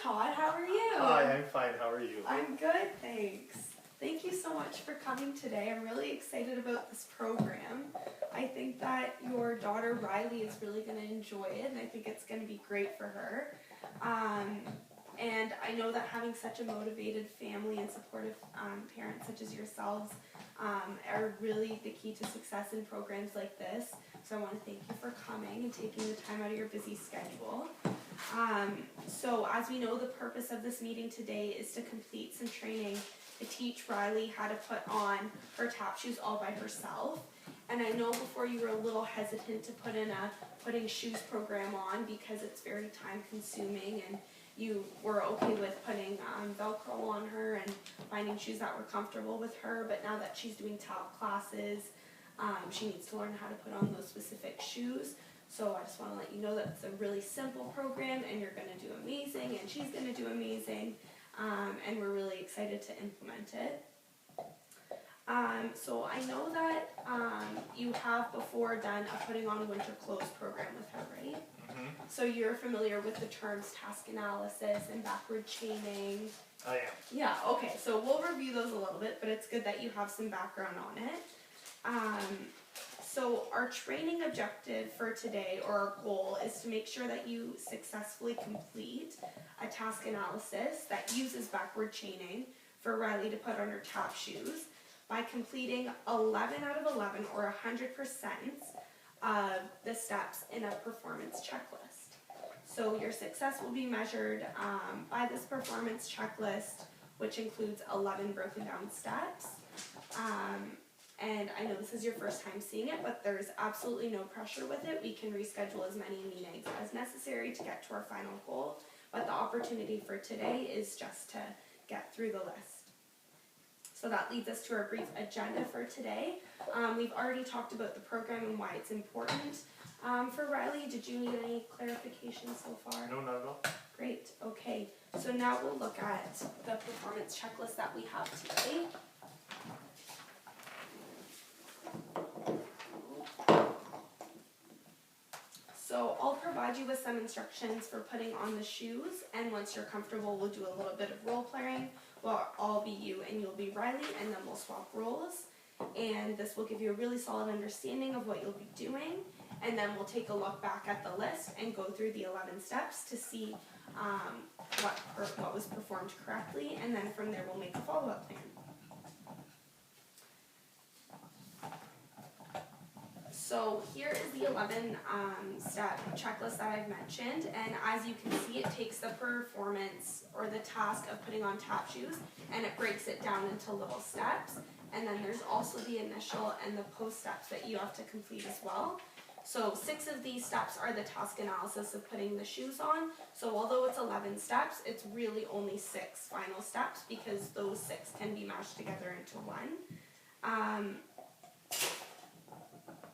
Todd, how are you? Hi, I'm fine. How are you? I'm good, thanks. Thank you so much for coming today. I'm really excited about this program. I think that your daughter Riley is really going to enjoy it, and I think it's going to be great for her. And I know that having such a motivated family and supportive parents such as yourselves are really the key to success in programs like this. So I want to thank you for coming and taking the time out of your busy schedule. So as we know, the purpose of this meeting today is to complete some training to teach Riley how to put on her tap shoes all by herself. And I know before you were a little hesitant to put in a putting shoes program on because it's very time consuming, and you were okay with putting Velcro on her and finding shoes that were comfortable with her. But now that she's doing tap classes, she needs to learn how to put on those specific shoes. So I just want to let you know that it's a really simple program, and you're going to do amazing, and she's going to do amazing, and we're really excited to implement it. So I know that you have before done a putting on winter clothes program with her, right? Mm-hmm. So you're familiar with the terms task analysis and backward chaining. I am. Yeah, okay, so we'll review those a little bit, but it's good that you have some background on it. So our training objective for today, or our goal, is to make sure that you successfully complete a task analysis that uses backward chaining for Riley to put on her tap shoes by completing 11 out of 11, or 100% of the steps in a performance checklist. So your success will be measured by this performance checklist, which includes 11 broken down steps. And I know this is your first time seeing it, but there's absolutely no pressure with it. We can reschedule as many meetings as necessary to get to our final goal, but the opportunity for today is just to get through the list. So that leads us to our brief agenda for today. We've already talked about the program and why it's important. For Riley, did you need any clarification so far? No, not at all. Great, okay. So now we'll look at the performance checklist that we have today. So I'll provide you with some instructions for putting on the shoes, and once you're comfortable, we'll do a little bit of role playing. Well, I'll be you and you'll be Riley, and then we'll swap roles. And this will give you a really solid understanding of what you'll be doing, and then we'll take a look back at the list and go through the 11 steps to see what was performed correctly, and then from there we'll make a follow-up plan. So here is the 11 step checklist that I've mentioned, and as you can see, it takes the performance or the task of putting on tap shoes and it breaks it down into little steps, and then there's also the initial and the post steps that you have to complete as well. So 6 of these steps are the task analysis of putting the shoes on. So although it's 11 steps, it's really only 6 final steps because those 6 can be mashed together into one.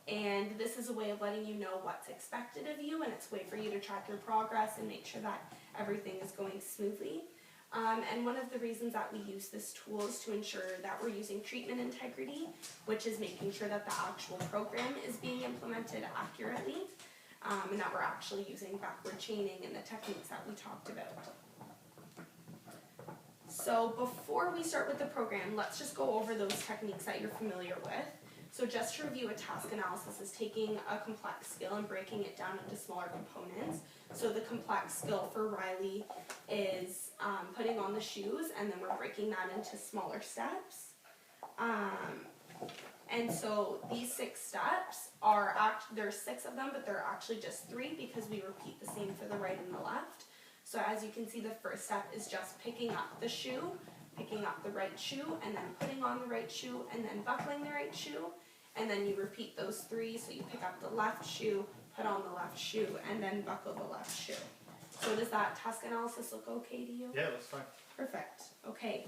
And this is a way of letting you know what's expected of you, and it's a way for you to track your progress and make sure that everything is going smoothly. And one of the reasons that we use this tool is to ensure that we're using treatment integrity, which is making sure that the actual program is being implemented accurately, and that we're actually using backward chaining and the techniques that we talked about. So before we start with the program, let's just go over those techniques that you're familiar with. So just to review, a task analysis is taking a complex skill and breaking it down into smaller components. So the complex skill for Riley is putting on the shoes, and then we're breaking that into smaller steps. And so these 6 steps are, there's 6 of them, but there are actually just 3 because we repeat the same for the right and the left. So as you can see, the first step is just picking up the shoe, picking up the right shoe, and then putting on the right shoe, and then buckling the right shoe. And then you repeat those 3, so you pick up the left shoe, put on the left shoe, and then buckle the left shoe. So does that task analysis look okay to you? Yeah, that's fine. Perfect. Okay.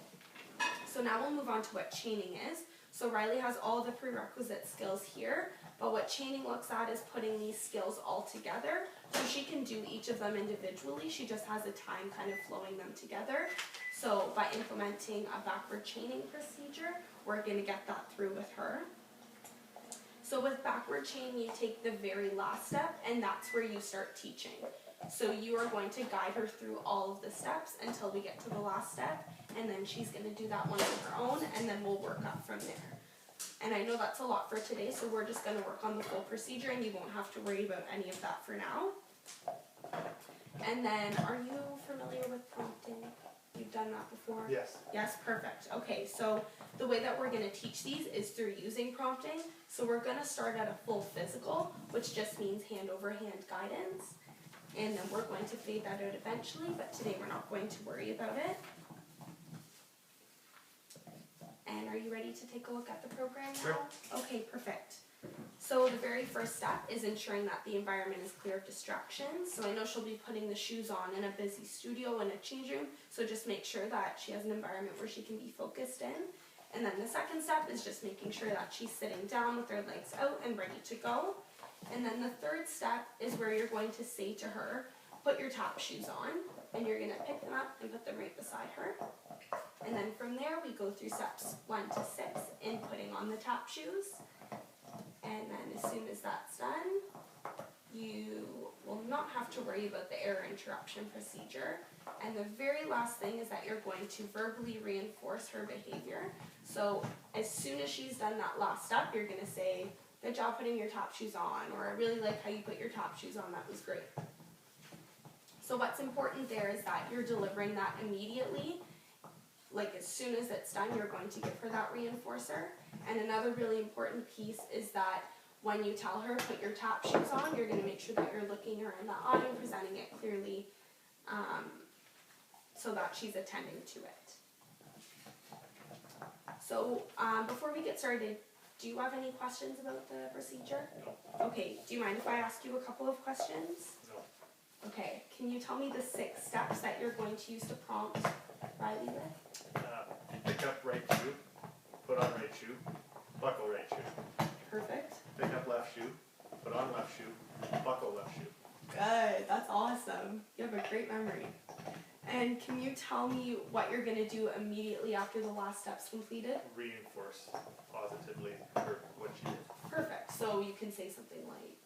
So now we'll move on to what chaining is. So Riley has all the prerequisite skills here, but what chaining looks at is putting these skills all together. So she can do each of them individually. She just has a time kind of flowing them together. So by implementing a backward chaining procedure, we're going to get that through with her. So with backward chain, you take the very last step, and that's where you start teaching. So you are going to guide her through all of the steps until we get to the last step, and then she's going to do that one on her own, and then we'll work up from there. And I know that's a lot for today, so we're just going to work on the full procedure, and you won't have to worry about any of that for now. And then, are you familiar with prompting? You've done that before? Yes. Yes, perfect. Okay, so the way that we're going to teach these is through using prompting. So we're going to start at a full physical, which just means hand over hand guidance. And then we're going to fade that out eventually, but today we're not going to worry about it. And are you ready to take a look at the program now? Sure. Okay, perfect. So the very first step is ensuring that the environment is clear of distractions. So I know she'll be putting the shoes on in a busy studio in a change room, so just make sure that she has an environment where she can be focused in. And then the second step is just making sure that she's sitting down with her legs out and ready to go. And then the third step is where you're going to say to her, put your tap shoes on, and you're going to pick them up and put them right beside her. And then from there we go through steps 1 to 6 in putting on the tap shoes. And then as soon as that's done, you will not have to worry about the error interruption procedure. And the very last thing is that you're going to verbally reinforce her behavior. So as soon as she's done that last step, you're going to say, good job putting your tap shoes on, or I really like how you put your tap shoes on, that was great. So what's important there is that you're delivering that immediately. Like as soon as it's done, you're going to give her that reinforcer. And another really important piece is that when you tell her put your tap shoes on, you're going to make sure that you're looking her in the eye and presenting it clearly so that she's attending to it. So before we get started, do you have any questions about the procedure? No. Okay, do you mind if I ask you a couple of questions? No. Okay, can you tell me the 6 steps that you're going to use to prompt Riley with? Pick up right shoe, put on right shoe, buckle right shoe. Perfect. Pick up left shoe, put on left shoe, buckle left shoe. Good, that's awesome. You have a great memory. And can you tell me what you're going to do immediately after the last step's completed? Reinforce positively for what she did. Perfect. So you can say something like,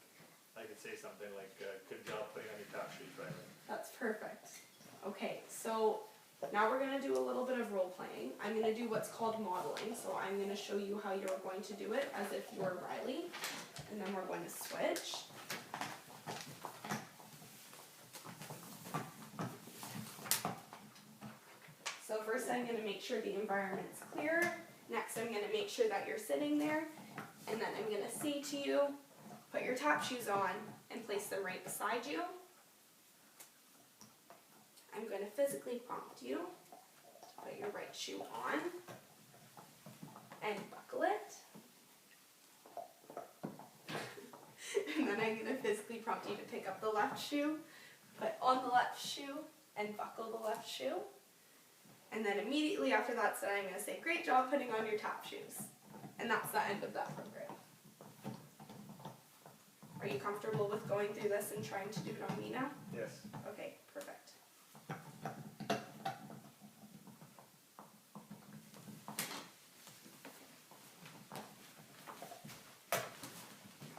I could say something like, good job putting on your tap shoes, Riley. that's perfect. Okay, so now we're going to do a little bit of role playing. I'm going to do what's called modeling. So I'm going to show you how you're going to do it as if you're Riley. And then we're going to switch. So first I'm going to make sure the environment's clear. Next I'm going to make sure that you're sitting there. And then I'm going to say to you, put your tap shoes on and place them right beside you. I'm going to physically prompt you to put your right shoe on and buckle it. And then I'm going to physically prompt you to pick up the left shoe, put on the left shoe, and buckle the left shoe. And then immediately after that's done, I'm going to say, great job putting on your tap shoes. And that's the end of that program. Are you comfortable with going through this and trying to do it on me now? Yes. Okay, perfect.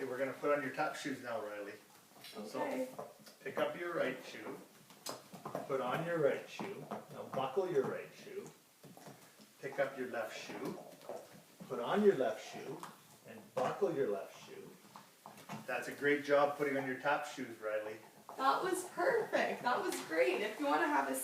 Okay, we're going to put on your tap shoes now, Riley. Okay. So, pick up your right shoe, put on your right shoe, now buckle your right shoe, pick up your left shoe, put on your left shoe, and buckle your left shoe. That's a great job putting on your tap shoes, Riley. That was perfect. That was great. If you want to have a